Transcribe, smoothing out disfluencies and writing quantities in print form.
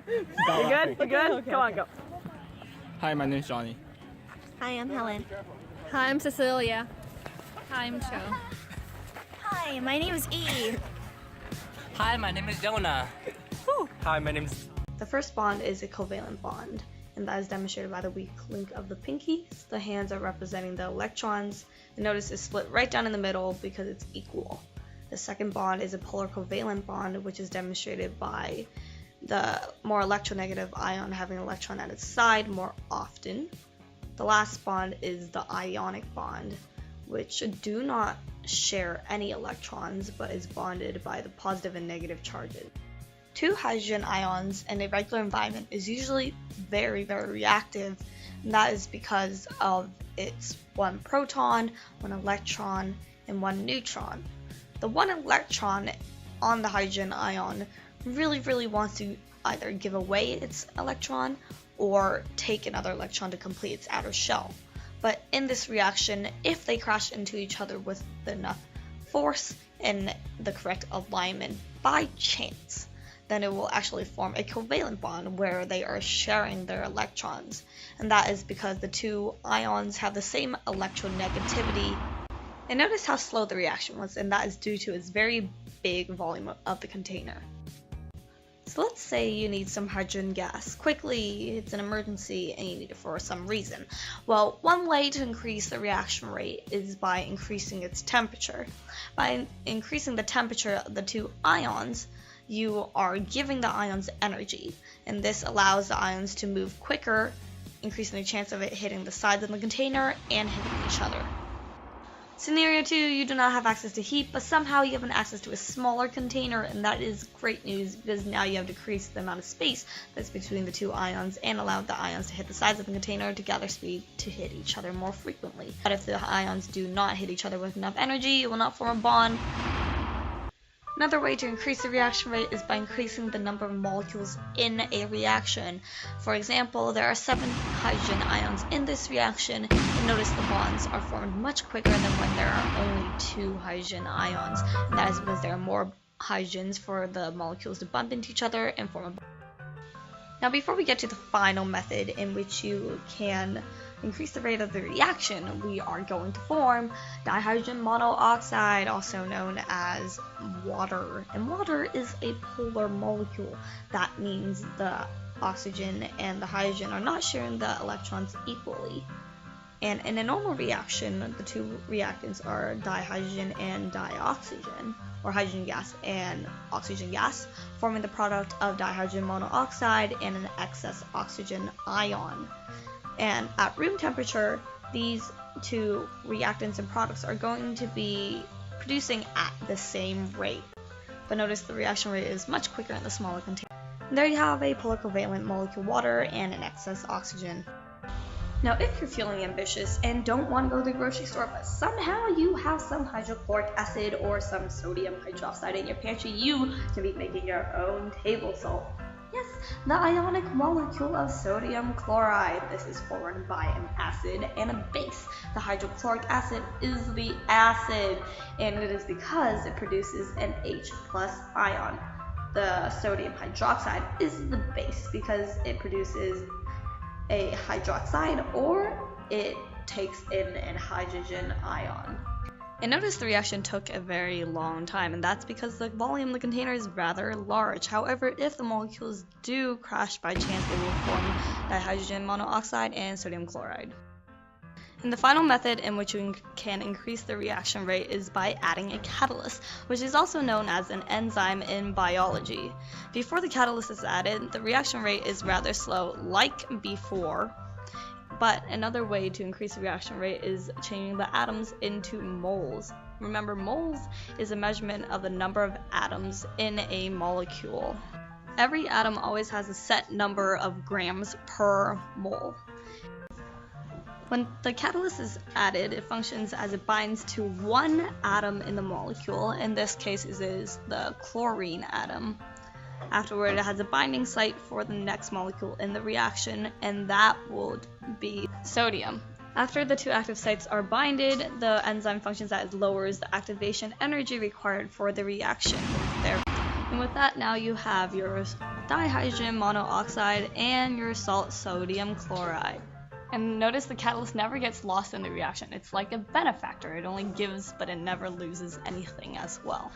You good? You good? Okay, Come on, okay. go. Hi, my name is Johnny. Hi, I'm Helen. Hi, I'm Cecilia. Hi, I'm Cho. Hi, my name is E. Hi, my name is Jonah. Hi, my name is... The first bond is a covalent bond, and that is demonstrated by the weak link of the pinkies. The hands are representing the electrons. And notice it's split right down in the middle because it's equal. The second bond is a polar covalent bond, which is demonstrated by the more electronegative ion having an electron at its side more often. The last bond is the ionic bond, which do not share any electrons but is bonded by the positive and negative charges. Two hydrogen ions in a regular environment is usually very, very reactive, and that is because of its one proton, one electron, and one neutron. The one electron on the hydrogen ion really wants to either give away its electron or take another electron to complete its outer shell. But in this reaction, if they crash into each other with enough force and the correct alignment by chance, then it will actually form a covalent bond where they are sharing their electrons. And that is because the two ions have the same electronegativity. And notice how slow the reaction was, and that is due to its very big volume of the container. So let's say you need some hydrogen gas. Quickly, it's an emergency and you need it for some reason. Well, one way to increase the reaction rate is by increasing its temperature. By increasing the temperature of the two ions, you are giving the ions energy, and this allows the ions to move quicker, increasing the chance of it hitting the sides of the container and hitting each other. Scenario 2, you do not have access to heat, but somehow you have an access to a smaller container, and that is great news because now you have decreased the amount of space that's between the two ions and allowed the ions to hit the sides of the container to gather speed to hit each other more frequently. But if the ions do not hit each other with enough energy, it will not form a bond. Another way to increase the reaction rate is by increasing the number of molecules in a reaction. For example, there are 7 hydrogen ions in this reaction, and notice the bonds are formed much quicker than when there are only 2 hydrogen ions. And that is because there are more hydrogens for the molecules to bump into each other and form a bond. Now, before we get to the final method in which you can increase the rate of the reaction, we are going to form dihydrogen monoxide, also known as water. And water is a polar molecule. That means the oxygen and the hydrogen are not sharing the electrons equally. And in a normal reaction, the two reactants are dihydrogen and dioxygen, or hydrogen gas and oxygen gas, forming the product of dihydrogen monoxide and an excess oxygen ion. And at room temperature, these two reactants and products are going to be producing at the same rate. But notice the reaction rate is much quicker in the smaller container. And there you have a polar covalent molecule water and an excess oxygen. Now, if you're feeling ambitious and don't want to go to the grocery store, but somehow you have some hydrochloric acid or some sodium hydroxide in your pantry, you can be making your own table salt. Yes, the ionic molecule of sodium chloride. This is formed by an acid and a base. The hydrochloric acid is the acid, and it is because it produces an H+ ion. The sodium hydroxide is the base because it produces a hydroxide or it takes in a hydrogen ion. And notice the reaction took a very long time, and that's because the volume of the container is rather large. However, if the molecules do crash by chance, they will form dihydrogen monoxide and sodium chloride. And the final method in which you can increase the reaction rate is by adding a catalyst, which is also known as an enzyme in biology. Before the catalyst is added, the reaction rate is rather slow, like before. But another way to increase the reaction rate is changing the atoms into moles. Remember, moles is a measurement of the number of atoms in a molecule. Every atom always has a set number of grams per mole. When the catalyst is added, it functions as it binds to one atom in the molecule. In this case, it is the chlorine atom. Afterward, it has a binding site for the next molecule in the reaction, and that would be sodium. After the two active sites are binded, the enzyme functions as it lowers the activation energy required for the reaction. And with that, now you have your dihydrogen monoxide and your salt sodium chloride. And notice the catalyst never gets lost in the reaction. It's like a benefactor. It only gives, but it never loses anything as well.